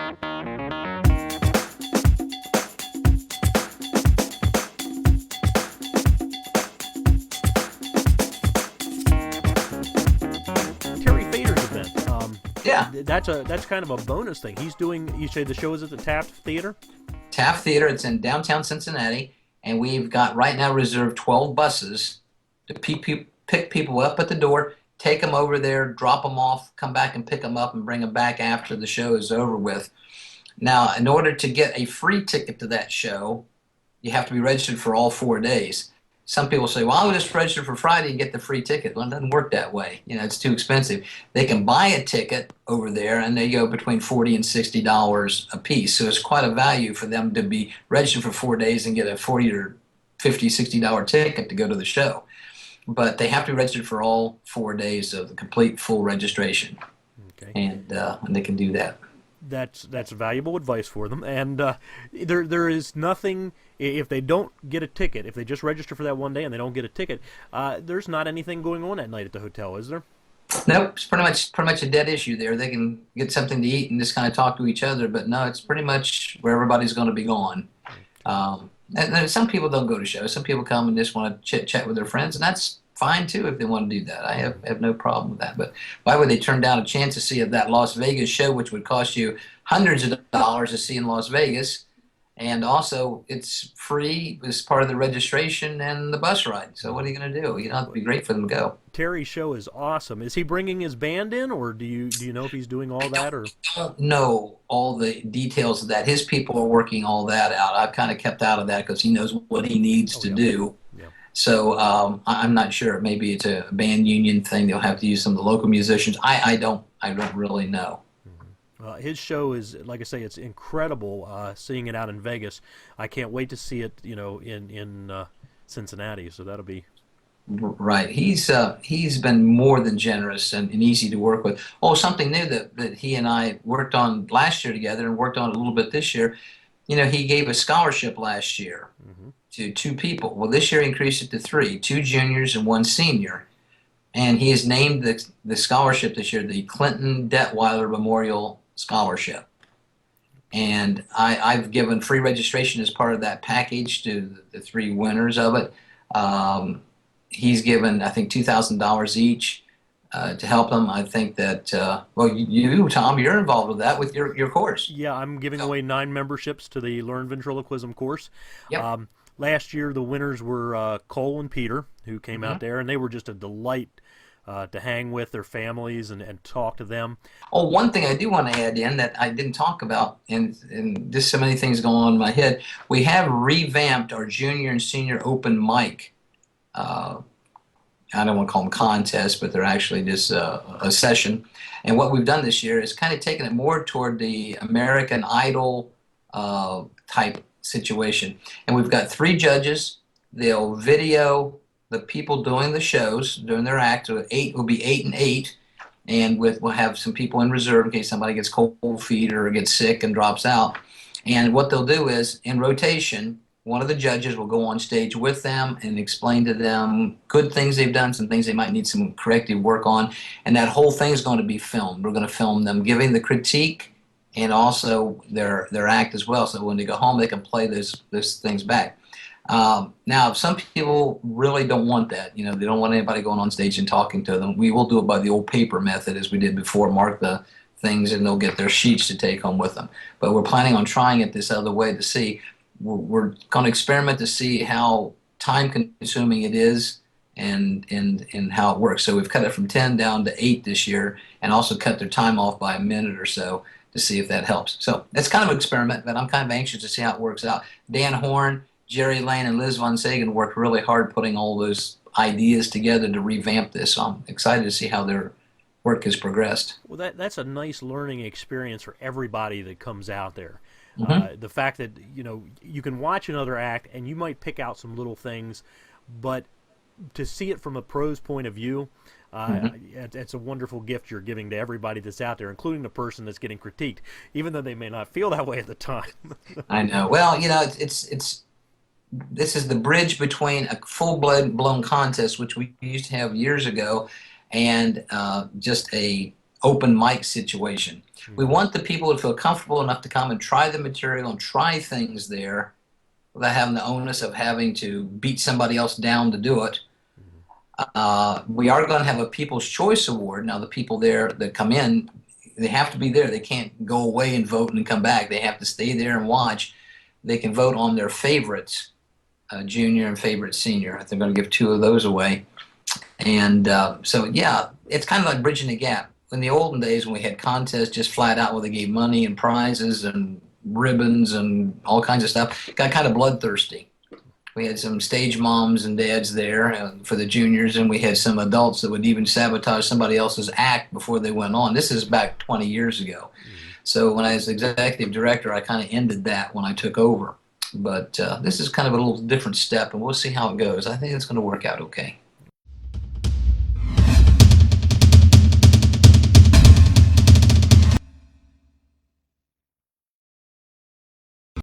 Terry Fader's event. Yeah, That's kind of a bonus thing. He's doing. You say the show is at the Taft Theater. Taft Theater. It's in downtown Cincinnati, and we've got right now reserved 12 buses to pick people up at the door, take them over there, drop them off, come back and pick them up and bring them back after the show is over with. Now, in order to get a free ticket to that show, you have to be registered for all 4 days. Some people say, well, I'll just register for Friday and get the free ticket. Well, it doesn't work that way. It's too expensive. They can buy a ticket over there, and they go between $40 and $60 a piece. So it's quite a value for them to be registered for 4 days and get a $40 or $50, $60 ticket to go to the show. But they have to be registered for all 4 days of the complete full registration. Okay. And they can do that. That's valuable advice for them. And there is nothing, if they don't get a ticket, if they just register for that one day and they don't get a ticket, there's not anything going on that night at the hotel, is there? Nope, it's pretty much a dead issue there. They can get something to eat and just kind of talk to each other, but no, it's pretty much where everybody's going to be gone. And some people don't go to shows. Some people come and just want to chit chat with their friends, and that's fine too if they want to do that. I have no problem with that. But why would they turn down a chance to see that Las Vegas show, which would cost you hundreds of dollars to see in Las Vegas, and also it's free as part of the registration and the bus ride. So what are you going to do? It'd be great for them to go. Terry's show is awesome. Is he bringing his band in, or do you know if he's doing all that? Or I don't know all the details of that. His people are working all that out. I've kind of kept out of that because he knows what he needs to do. Yeah. So I'm not sure. Maybe it's a band union thing. They'll have to use some of the local musicians. I don't really know. His show is, like I say, it's incredible. Seeing it out in Vegas, I can't wait to see it. In Cincinnati. So that'll be Right. He's been more than generous and easy to work with. Oh, something new that he and I worked on last year together and worked on a little bit this year. He gave a scholarship last year to 2 people. Well, this year he increased it to 3, 2 juniors and 1 senior. And he has named the scholarship this year the Clinton Detweiler Memorial Scholarship. And I've given free registration as part of that package to the 3 winners of it. He's given, I think, $2,000 each to help them. I think that, Tom, you're involved with that with your course. Yeah, I'm giving away 9 memberships to the Learn Ventriloquism course. Yep. Last year, the winners were Cole and Peter, who came out there, and they were just a delight to hang with their families and talk to them. Oh, one thing I do want to add in that I didn't talk about, and just so many things going on in my head, we have revamped our junior and senior open mic. I don't want to call them contests, but they're actually just a session. And what we've done this year is kind of taken it more toward the American Idol type situation. And we've got 3 judges. They'll video the people doing the shows, doing their act. So 8 will be 8 and 8. And we'll have some people in reserve in case somebody gets cold feet or gets sick and drops out. And what they'll do is, in rotation, one of the judges will go on stage with them and explain to them good things they've done, some things they might need some corrective work on, and that whole thing is going to be filmed. We're going to film them giving the critique and also their act as well, so when they go home they can play those things back. Now, some people really don't want that. They don't want anybody going on stage and talking to them. We will do it by the old paper method as we did before, mark the things, and they'll get their sheets to take home with them. But we're planning on trying it this other way to see. We're going to experiment to see how time-consuming it is and how it works. So we've cut it from 10 down to 8 this year, and also cut their time off by a minute or so to see if that helps. So it's kind of an experiment, but I'm kind of anxious to see how it works out. Dan Horn, Jerry Lane, and Liz Von Sagan worked really hard putting all those ideas together to revamp this. So I'm excited to see how their work has progressed. Well, that's a nice learning experience for everybody that comes out there. The fact that you can watch another act and you might pick out some little things, but to see it from a pro's point of view, it's a wonderful gift you're giving to everybody that's out there, including the person that's getting critiqued, even though they may not feel that way at the time. I know. Well, it's this is the bridge between a full-blown contest, which we used to have years ago, and just a open mic situation. We Mm-hmm. want the people to feel comfortable enough to come and try the material and try things there without having the onus of having to beat somebody else down to do it. We are going to have a People's Choice Award. Now, the people there that come in, they have to be there. They can't go away and vote and come back. They have to stay there and watch. They can vote on their favorites, junior and favorite senior. They're going to give two of those away. And so, yeah, it's kind of like bridging the gap. In the olden days, when we had contests just flat out where they gave money and prizes and ribbons and all kinds of stuff, it got kind of bloodthirsty. We had some stage moms and dads there for the juniors, and we had some adults that would even sabotage somebody else's act before they went on. This is back 20 years ago. Mm-hmm. So when I was executive director, I kind of ended that when I took over. But this is kind of a little different step, and we'll see how it goes. I think it's going to work out okay.